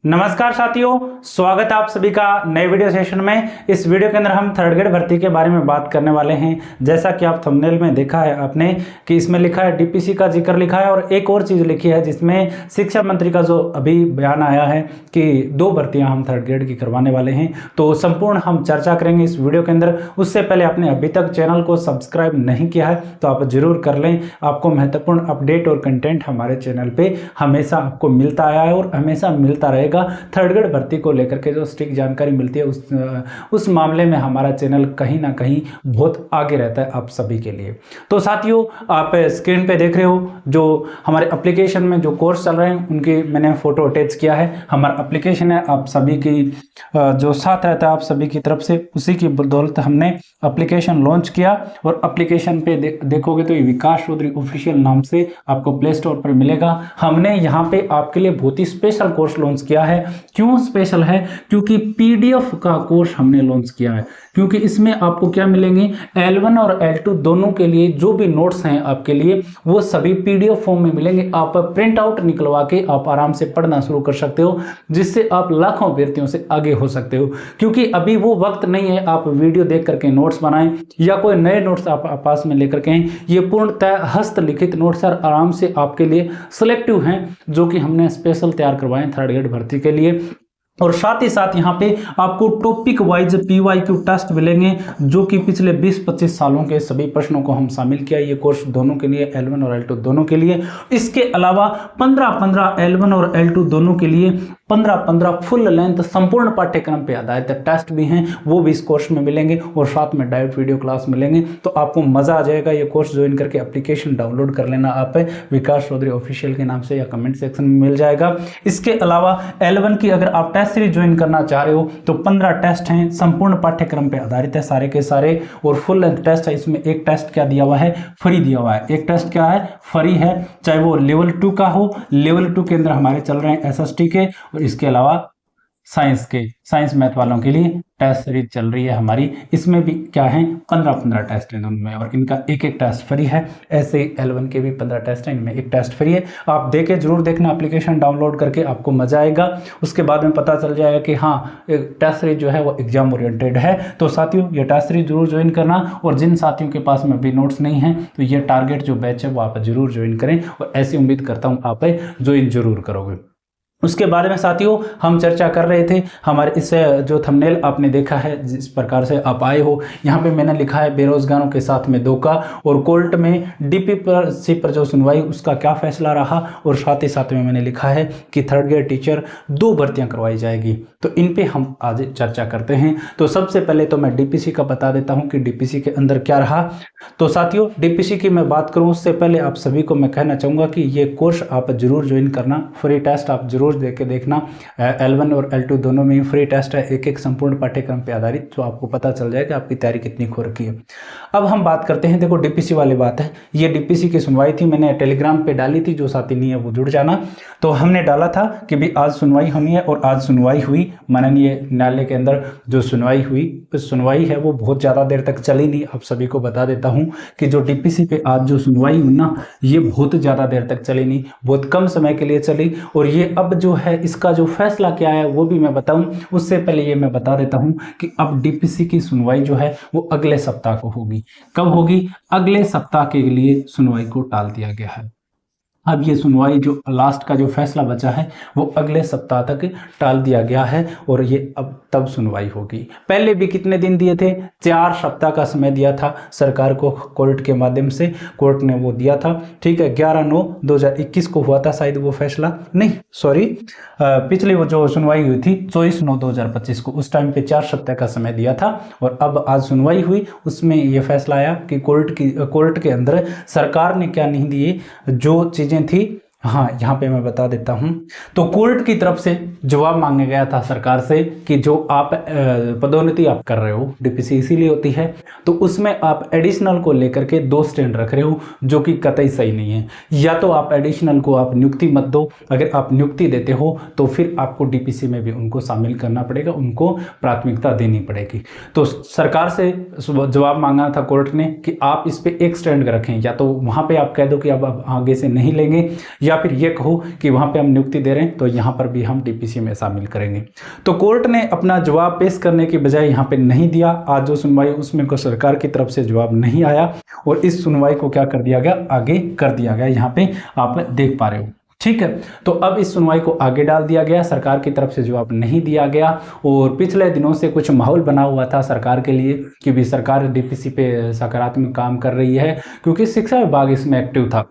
नमस्कार साथियों, स्वागत है आप सभी का नए वीडियो सेशन में। इस वीडियो के अंदर हम थर्ड ग्रेड भर्ती के बारे में बात करने वाले हैं। जैसा कि आप थंबनेल में देखा है आपने कि इसमें लिखा है डीपीसी का जिक्र लिखा है और एक और चीज़ लिखी है जिसमें शिक्षा मंत्री का जो अभी बयान आया है कि 2 भर्तियां हम थर्ड ग्रेड की करवाने वाले हैं। तो संपूर्ण हम चर्चा करेंगे इस वीडियो के अंदर। उससे पहले आपने अभी तक चैनल को सब्सक्राइब नहीं किया है तो आप जरूर कर लें। आपको महत्वपूर्ण अपडेट और कंटेंट हमारे चैनल पर हमेशा आपको मिलता आया है और हमेशा मिलता रहेगा। थर्ड ग्रेड भर्ती को लेकर के जो सटीक जानकारी मिलती है उस मामले में हमारा चैनल कहीं ना कहीं बहुत आगे रहता है आप सभी के लिए। तो साथियों, आप स्क्रीन पे देख रहे हो जो हमारे एप्लीकेशन में जो कोर्स चल रहे हैं उनकी मैंने फोटो अटैच किया है। हमारा एप्लीकेशन है, आप सभी की जो साथ रहता है आप सभी की तरफ से, उसी की बदौलत हमने एप्लीकेशन लॉन्च किया। और एप्लीकेशन पे देखोगे तो ये विकास चौधरी ऑफिशियल नाम से आपको प्ले स्टोर पर मिलेगा। हमने यहाँ पे आपके लिए बहुत ही स्पेशल कोर्स लॉन्च किया है। क्यों स्पेशल है? क्योंकि पीडीएफ का कोर्स हमने लॉन्च किया है। क्योंकि इसमें आपको क्या मिलेंगे, L1 और L2 दोनों के लिए जो भी नोट्स हैं आपके लिए वो सभी पीडीएफ फॉर्म में मिलेंगे। आप प्रिंट आउट निकलवा के आप आराम से पढ़ना शुरू कर सकते हो, जिससे आप लाखों अभ्यर्थियों से आगे हो सकते हो। क्योंकि अभी वो वक्त नहीं है आप वीडियो देख करके नोट्स बनाएं या कोई नए नोट्स आप पास में लेकर के आएं। ये पूर्णतः हस्तलिखित नोट्स आराम से आपके लिए सिलेक्टिव हैं, जो कि हमने स्पेशल तैयार करवाए थर्ड ग्रेड भर्ती के लिए। और साथ ही साथ यहाँ पे आपको टॉपिक वाइज PYQ टेस्ट मिलेंगे, जो कि पिछले 20-25 सालों के सभी प्रश्नों को हम शामिल किया। ये कोर्स दोनों के लिए, L1 और L2 दोनों के लिए। इसके अलावा 15-15 L1 और L2 दोनों के लिए 15-15 फुल लेंथ संपूर्ण पाठ्यक्रम पे आधारित टेस्ट भी हैं, वो भी इस कोर्स में मिलेंगे। और साथ में डायरेक्ट वीडियो क्लास मिलेंगे। तो आपको मजा आ जाएगा। ये कोर्स ज्वाइन करके एप्लीकेशन डाउनलोड कर लेना आप विकास चौधरी ऑफिशियल के नाम से, या कमेंट सेक्शन में मिल जाएगा। इसके अलावा L1 की अगर आप टेस्ट सीरीज ज्वाइन करना चाह रहे हो तो 15 टेस्ट हैं, संपूर्ण पाठ्यक्रम पे आधारित है सारे के सारे। और फुल लेंथ टेस्ट है। इसमें एक टेस्ट क्या दिया हुआ है, फ्री दिया हुआ है। एक टेस्ट क्या है, फ्री है, चाहे वो लेवल 2 का हो। लेवल 2 के अंदर हमारे चल रहे हैं SST के, और इसके अलावा साइंस मैथ वालों के लिए टेस्ट सीरीज चल रही है हमारी। इसमें भी क्या है, 15-15 टेस्ट हैं दोनों में, और इनका एक टेस्ट फ्री है। ऐसे L1 के भी 15 टेस्ट हैं, इनमें एक टेस्ट फ्री है। आप देखे जरूर देखना, एप्लीकेशन डाउनलोड करके आपको मजा आएगा। उसके बाद में पता चल जाएगा कि हाँ, एक टेस्ट सीरीज जो है वो एग्जाम ओरिएंटेड है। तो साथियों, ये टेस्ट सीरीज जरूर ज्वाइन करना। और जिन साथियों के पास में अभी नोट्स नहीं है तो ये टारगेट जो बैच है वो आप जरूर ज्वाइन करें, और ऐसी उम्मीद करता हूँ आप ज्वाइन जरूर करोगे। उसके बारे में साथियों हम चर्चा कर रहे थे। हमारे इस जो थंबनेल आपने देखा है, जिस प्रकार से आप आए हो, यहाँ पे मैंने लिखा है बेरोजगारों के साथ में धोखा, और कोर्ट में डीपीसी पर जो सुनवाई उसका क्या फैसला रहा। और साथ ही साथ में मैंने लिखा है कि थर्ड ग्रेड टीचर 2 भर्तियां करवाई जाएगी। तो इन पे हम आज चर्चा करते हैं। तो सबसे पहले तो मैं डीपीसी का बता देता हूँ कि डीपीसी के अंदर क्या रहा। तो साथियों, डीपीसी की मैं बात करूँ उससे पहले आप सभी को मैं कहना चाहूँगा कि ये कोर्स आप जरूर ज्वाइन करना। फ्री टेस्ट आप जरूर देख के देखना। L1 और L2 दोनों में ही फ्री टेस्ट है, एक संपूर्ण पाठ्यक्रम पे आधारित, जो आपको पता चल जाएगा आपकी तैयारी कितनी खो रखी है। अब हम बात करते हैं, देखो डीपीसी वाली बात है। ये डीपीसी की सुनवाई थी, मैंने टेलीग्राम पे डाली थी, जो साथी नहीं है वो जुड़ जाना। तो हमने डाला था कि भी आज सुनवाई होनी है, और आज सुनवाई हुई। माननीय न्यायालय के अंदर जो सुनवाई हुई, सुनवाई है वो बहुत ज़्यादा देर तक चली नहीं। आप सभी को बता देता हूँ कि जो डीपीसी पे आज जो सुनवाई हुई ना, ये बहुत ज़्यादा देर तक चली नहीं, बहुत कम समय के लिए चली। और ये अब जो है इसका जो फैसला क्या है वो भी मैं बताऊं। उससे पहले ये मैं बता देता हूं कि अब डीपीसी की सुनवाई जो है वो अगले सप्ताह को होगी। कब होगी? अगले सप्ताह के लिए सुनवाई को टाल दिया गया है। अब ये सुनवाई जो लास्ट का जो फैसला बचा है वो अगले सप्ताह तक टाल दिया गया है, और ये अब तब सुनवाई होगी। पहले भी कितने दिन दिए थे? 4 सप्ताह का समय दिया था सरकार को, कोर्ट के माध्यम से कोर्ट ने वो दिया था। ठीक है, 11/9/2021 को हुआ था शायद वो फैसला, नहीं सॉरी, पिछली वो जो सुनवाई हुई थी 24/9/2025 को, उस टाइम पे 4 सप्ताह का समय दिया था। और अब आज सुनवाई हुई, उसमें ये फैसला आया कि कोर्ट के अंदर सरकार ने क्या नहीं दिए जो चीजें थी। हाँ, यहाँ पे मैं बता देता हूँ। तो कोर्ट की तरफ से जवाब मांगा गया था सरकार से कि जो आप पदोन्नति आप कर रहे हो, डीपीसी इसीलिए होती है, तो उसमें आप एडिशनल को लेकर के 2 स्टैंड रख रहे हो, जो कि कतई सही नहीं है। या तो आप एडिशनल को आप नियुक्ति मत दो, अगर आप नियुक्ति देते हो तो फिर आपको डीपीसी में भी उनको शामिल करना पड़ेगा, उनको प्राथमिकता देनी पड़ेगी। तो सरकार से जवाब मांगा था कोर्ट ने कि आप इस पर एक स्टैंड रखें, या तो वहाँ पर आप कह दो कि अब आगे से नहीं लेंगे, या फिर ये कहो कि वहाँ पे हम नियुक्ति दे रहे हैं तो यहाँ पर भी हम डीपीसी डीपीसी में शामिल करेंगे। तो कोर्ट ने अपना जवाब पेश करने की बजाय यहाँ पे नहीं दिया। आज जो सुनवाई उसमें को सरकार की तरफ से जवाब नहीं आया और इस सुनवाई को क्या कर दिया गया, आगे कर दिया गया। यहाँ पे आप देख पा रहे हो, ठीक है। तो अब इस सुनवाई को आगे डाल दिया गया, सरकार की तरफ से जवाब नहीं दिया गया। और पिछले दिनों से कुछ माहौल बना हुआ था सरकार के लिए कि भी सरकार डीपीसी पे सकारात्मक काम कर रही है, क्योंकि शिक्षा विभाग इसमें एक्टिव था।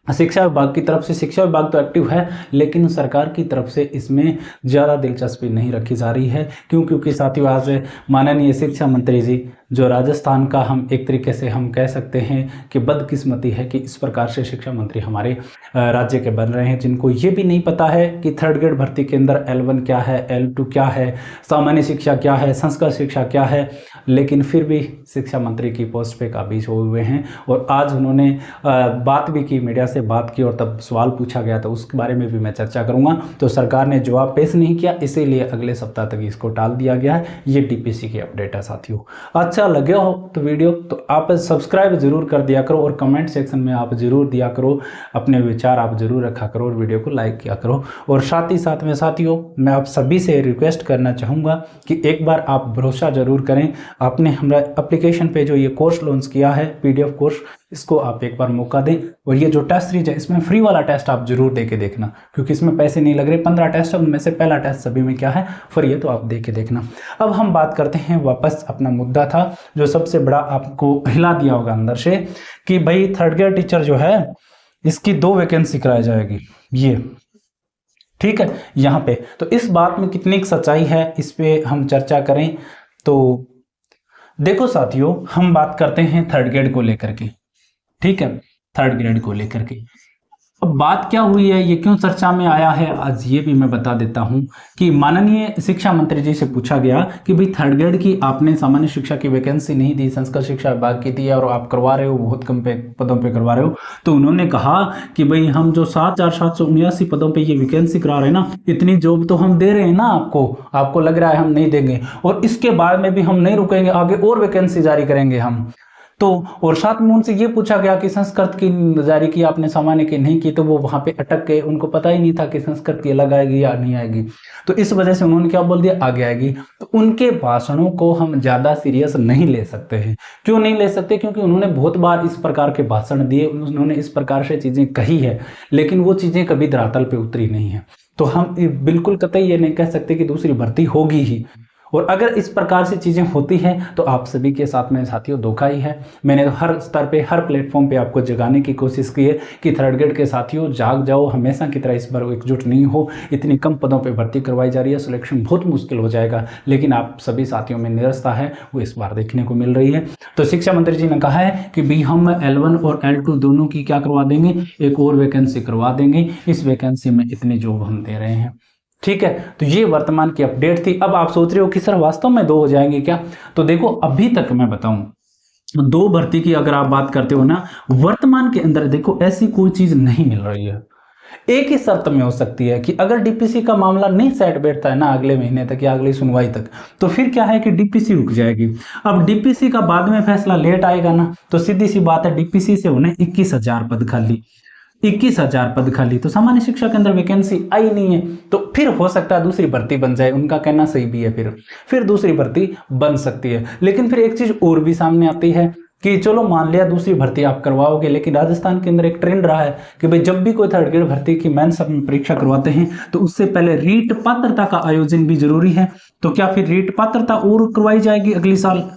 शिक्षा विभाग की तरफ से, शिक्षा विभाग तो एक्टिव है लेकिन सरकार की तरफ से इसमें ज़्यादा दिलचस्पी नहीं रखी जा रही है। क्यों? क्योंकि साथियों आज माननीय शिक्षा मंत्री जी जो राजस्थान का हम एक तरीके से हम कह सकते हैं कि बदकिस्मती है कि इस प्रकार से शिक्षा मंत्री हमारे राज्य के बन रहे हैं, जिनको ये भी नहीं पता है कि थर्ड ग्रेड भर्ती के अंदर L1 क्या है, L2 क्या है, सामान्य शिक्षा क्या है, संस्कार शिक्षा क्या है, लेकिन फिर भी शिक्षा मंत्री की पोस्ट पे काबिज हुए हैं। और आज उन्होंने बात भी की, मीडिया से बात की और तब सवाल पूछा गया तो उसके बारे में भी मैं चर्चा करूंगा। तो सरकार ने जवाब पेश नहीं किया, इसीलिए अगले सप्ताह तक इसको टाल दिया गया है। ये डीपीसी की अपडेट है साथियों। अच्छा लगे हो तो वीडियो तो आप सब्सक्राइब जरूर कर दिया करो और कमेंट सेक्शन में आप जरूर दिया करो, अपने विचार आप जरूर रखा करो और वीडियो को लाइक किया करो। और साथ ही साथ में साथियों मैं आप सभी से रिक्वेस्ट करना चाहूँगा कि एक बार आप भरोसा जरूर करें। आपने हमारा एप्लीकेशन पे जो ये कोर्स लॉन्च किया है PDF कोर्स, इसको आप एक बार मौका दें। और ये जो टेस्ट सीरीज है इसमें फ्री वाला टेस्ट आप जरूर दे के देखना, क्योंकि इसमें पैसे नहीं लग रहे। 15 टेस्ट है, उनमें से पहला टेस्ट सभी में क्या है, फ्री है, तो आप दे के देखना। अब हम बात करते हैं वापस, अपना मुद्दा था जो सबसे बड़ा आपको हिला दिया होगा अंदर से कि भाई थर्ड ग्रेड टीचर जो है इसकी 2 वैकेंसी कराई जाएगी, ये ठीक है यहाँ पे। तो इस बात में कितनी सच्चाई है इस पे हम चर्चा करें। तो देखो साथियों, हम बात करते हैं थर्ड ग्रेड को लेकर के, ठीक है, थर्ड ग्रेड को लेकर के अब बात क्या हुई है, ये क्यों चर्चा में आया है, आज ये भी मैं बता देता हूं कि माननीय शिक्षा मंत्री जी से पूछा गया कि भाई थर्ड ग्रेड की आपने सामान्य शिक्षा की वैकेंसी नहीं दी, संस्कृत शिक्षा विभाग की दी है और आप करवा रहे हो, बहुत कम पदों पे करवा रहे हो। तो उन्होंने कहा कि भाई हम जो 7,779 पदों पे ये वैकेंसी करा रहे हैं ना, इतनी जॉब तो हम दे रहे हैं ना आपको लग रहा है हम नहीं देंगे, और इसके बाद में भी हम नहीं रुकेंगे, आगे और वैकेंसी जारी करेंगे हम। तो और साथ में उनसे ये पूछा गया कि संस्कृत की जारी की आपने, सामान्य की नहीं की, तो वो वहां पे अटक गए, उनको पता ही नहीं था कि संस्कृत की अलग आएगी या नहीं आएगी। तो इस वजह से उन्होंने क्या बोल दिया, आगे आएगी। तो उनके भाषणों को हम ज्यादा सीरियस नहीं ले सकते हैं। क्यों नहीं ले सकते? क्योंकि उन्होंने बहुत बार इस प्रकार के भाषण दिए, उन्होंने इस प्रकार से चीजें कही है, लेकिन वो चीजें कभी धरातल पे उतरी नहीं है। तो हम बिल्कुल कतई ये नहीं कह सकते कि दूसरी भर्ती होगी ही। और अगर इस प्रकार से चीज़ें होती हैं तो आप सभी के साथ में साथियों धोखा ही है। मैंने तो हर स्तर पे, हर प्लेटफॉर्म पे आपको जगाने की कोशिश की है कि थर्ड ग्रेड के साथियों जाग जाओ, हमेशा की तरह इस बार एकजुट नहीं हो। इतनी कम पदों पे भर्ती करवाई जा रही है, सिलेक्शन बहुत मुश्किल हो जाएगा, लेकिन आप सभी साथियों में निरसता है वो इस बार देखने को मिल रही है। तो शिक्षा मंत्री जी ने कहा है कि भाई हम L1 और L2 दोनों की क्या करवा देंगे, एक और वैकेंसी करवा देंगे, इस वैकेंसी में इतनी जॉब हम दे रहे हैं, ठीक है। तो ये वर्तमान की अपडेट थी। अब आप सोच रहे हो कि सर वास्तव में 2 हो जाएंगे क्या? तो देखो अभी तक मैं बताऊं 2 भर्ती की अगर आप बात करते हो ना, वर्तमान के अंदर देखो ऐसी कोई चीज नहीं मिल रही है। एक ही शर्त में हो सकती है कि अगर डीपीसी का मामला नहीं सेट बैठता है ना अगले महीने तक या अगली सुनवाई तक, तो फिर क्या है कि डीपीसी रुक जाएगी। अब डीपीसी का बाद में फैसला लेट आएगा ना, तो सीधी सी बात है डीपीसी से उन्हें 21,000 पद खाली, 21,000 पद खाली, तो सामान्य शिक्षा के अंदर वैकेंसी आई नहीं है। तो फिर हो सकता है दूसरी भर्ती बन जाए, उनका कहना सही भी है, फिर दूसरी भर्ती बन सकती है। लेकिन फिर एक चीज और भी सामने आती है कि चलो मान लिया दूसरी भर्ती आप करवाओगे, लेकिन राजस्थान के अंदर एक ट्रेंड रहा है कि भाई जब भी कोई थर्ड ग्रेड भर्ती की मेंस परीक्षा करवाते हैं तो उससे पहले रीट पात्रता का आयोजन भी जरूरी है। तो क्या फिर रीट पात्रता और करवाई जाएगी अगले साल?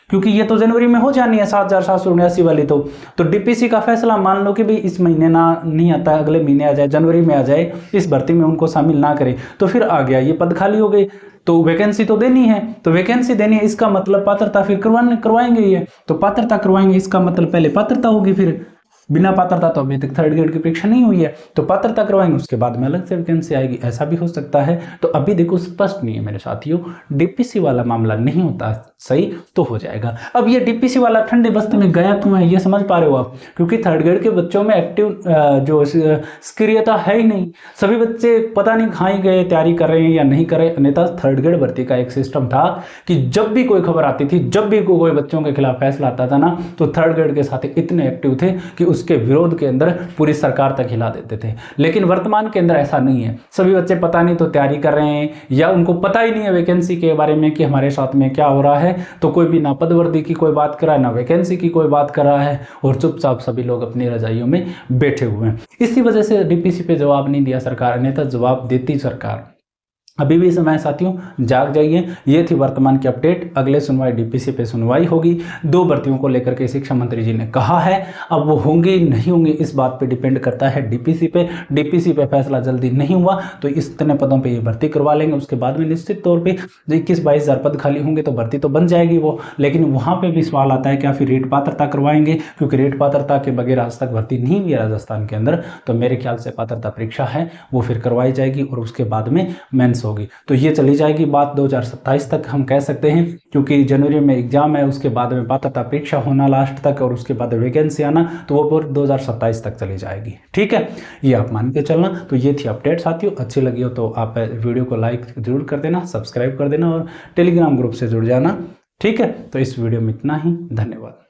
क्योंकि ये तो जनवरी में हो जानी है 7,779 वाली। तो डीपीसी का फैसला मान लो कि भाई इस महीने ना नहीं आता, अगले महीने आ जाए, जनवरी में आ जाए, इस भर्ती में उनको शामिल ना करे, तो फिर आ गया ये पद खाली हो गए। तो वैकेंसी तो देनी है, तो वैकेंसी देनी है, इसका मतलब पात्रता फिर करवाएंगे ये, तो पात्रता करवाएंगे, इसका मतलब पहले पात्रता होगी, फिर बिना पात्रता तो अभी तक थर्ड ग्रेड की परीक्षा नहीं हुई है, तो पात्रता करवाएंगे, उसके बाद में अलग से वैकेंसी आएगी, ऐसा भी हो सकता है। तो अभी देखो स्पष्ट नहीं है मेरे साथियों, डीपीसी वाला मामला नहीं होता सही तो हो जाएगा। अब ये डीपीसी वाला ठंडे बस्ते में गया क्यों है, ये समझ पा रहे हो आप? क्योंकि थर्ड ग्रेड के बच्चों में एक्टिव जो सक्रियता है ही नहीं। सभी बच्चे पता नहीं कहाँ ही गए, तैयारी कर रहे हैं या नहीं कर रहे। अन्यथा थर्ड ग्रेड भर्ती का एक सिस्टम था कि जब भी कोई खबर आती थी, जब भी कोई बच्चों के खिलाफ फैसला आता था ना, तो थर्ड ग्रेड के साथी इतने एक्टिव थे कि उसके विरोध के अंदर पूरी सरकार तक हिला देते थे। लेकिन वर्तमान के अंदर ऐसा नहीं है। सभी बच्चे पता नहीं तो तैयारी कर रहे हैं या उनको पता ही नहीं है वैकेंसी के बारे में कि हमारे साथ में क्या हो रहा है, तो कोई भी ना पदवर्दी की कोई बात कर रहा है, ना वैकेंसी की कोई बात कर रहा है, और चुपचाप सभी लोग अपनी रजाइयों में बैठे हुए हैं। इसी वजह से डीपीसी पे जवाब नहीं दिया सरकार, अन्यथा जवाब देती सरकार। अभी भी समय साथियों, जाग जाइए। ये थी वर्तमान की अपडेट। अगले सुनवाई डीपीसी पे सुनवाई होगी। 2 भर्तियों को लेकर के शिक्षा मंत्री जी ने कहा है। अब वो होंगी नहीं होंगी इस बात पे डिपेंड करता है डीपीसी पे। डीपीसी पे फैसला जल्दी नहीं हुआ तो इतने पदों पे ये भर्ती करवा लेंगे। उसके बाद में निश्चित तौर पे 21-22 हज़ार पद खाली होंगे तो भर्ती तो बन जाएगी वो। लेकिन वहाँ पे भी सवाल आता है क्या फिर रेट पात्रता करवाएंगे, क्योंकि रेट पात्रता के बगैर आज तक भर्ती नहीं हुई है राजस्थान के अंदर। तो मेरे ख्याल से पात्रता परीक्षा है वो फिर करवाई जाएगी और उसके बाद में मेंस होगी। तो ये चली जाएगी बात 2027 तक हम कह सकते हैं, क्योंकि जनवरी में एग्जाम है, उसके बाद में पात्रता परीक्षा होना लास्ट तक और उसके बाद वैकेंसी आना, तो वो पूरी 2027 तक चली जाएगी। ठीक है, ये आप मान के चलना। तो ये थी अपडेट साथियों। अच्छी लगी हो तो आप वीडियो को लाइक जरूर कर देना, सब्सक्राइब कर देना और टेलीग्राम ग्रुप से जुड़ जाना। ठीक है, तो इस वीडियो में इतना ही। धन्यवाद।